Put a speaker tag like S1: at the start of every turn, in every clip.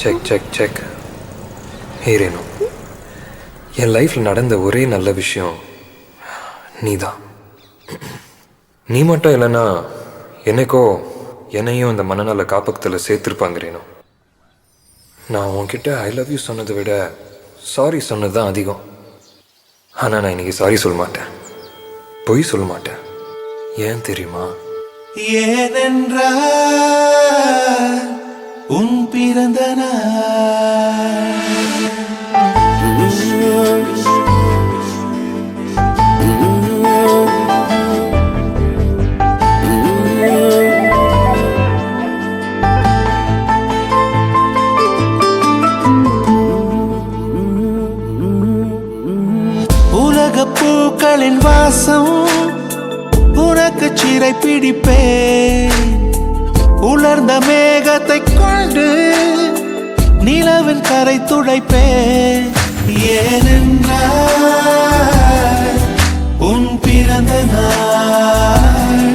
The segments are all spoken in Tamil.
S1: Check check check. ரேணு, என் லைஃப்பில் நடந்த ஒரே நல்ல விஷயம் நீதான். நீ மட்டும் இல்லைன்னா என்னைக்கோ என்னையும் இந்த மனநல காப்பகத்தில் சேர்த்துருப்பாங்க ரேணு. நான் உன்கிட்ட ஐ லவ் யூ சொன்னதை விட சாரி சொன்னது தான் அதிகம். ஆனால் நான் இன்னைக்கு சாரி சொல்ல மாட்டேன், பொய் சொல்ல மாட்டேன். ஏன் தெரியுமா?
S2: ஏனென்றா உன் பிறந்த உலக பூக்களின் வாசம் உனக்கு சிறை பிடிப்பேன். உலர்ந்த மேகத்தை கொண்டு நிலவின் கரை துடைப்பேன். ஏனென்றால் உன் பிறந்த நாள்,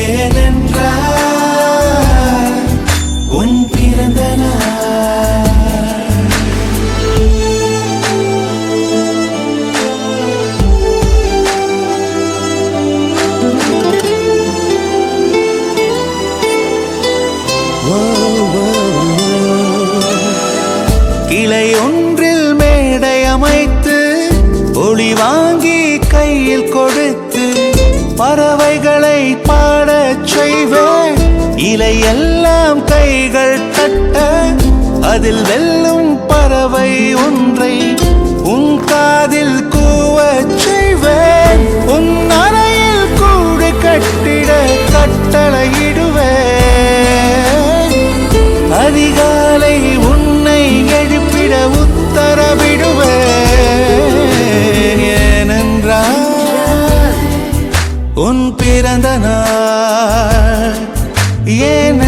S2: ஏனென்றால் உன் பிறந்த நாள். கிளை ஒன்றில் மேடை அமைத்து ஒளி வாங்கி கையில் கொடுத்து பறவைகளை பாடச் செய்வேன். இலை எல்லாம் கைகள் தட்ட அதில் வெல்லும் பறவை ஒன்றை உன் காதில் கூவச் செய்வேன். உன் அறையில் கூடு கட்டிட கட்டளையிடுவேன். அதிகாலை உன்னை எழுப்பிட உத்தரவிடுவேன். ஏனென்றால் உன் பிறந்த நாள், ஏன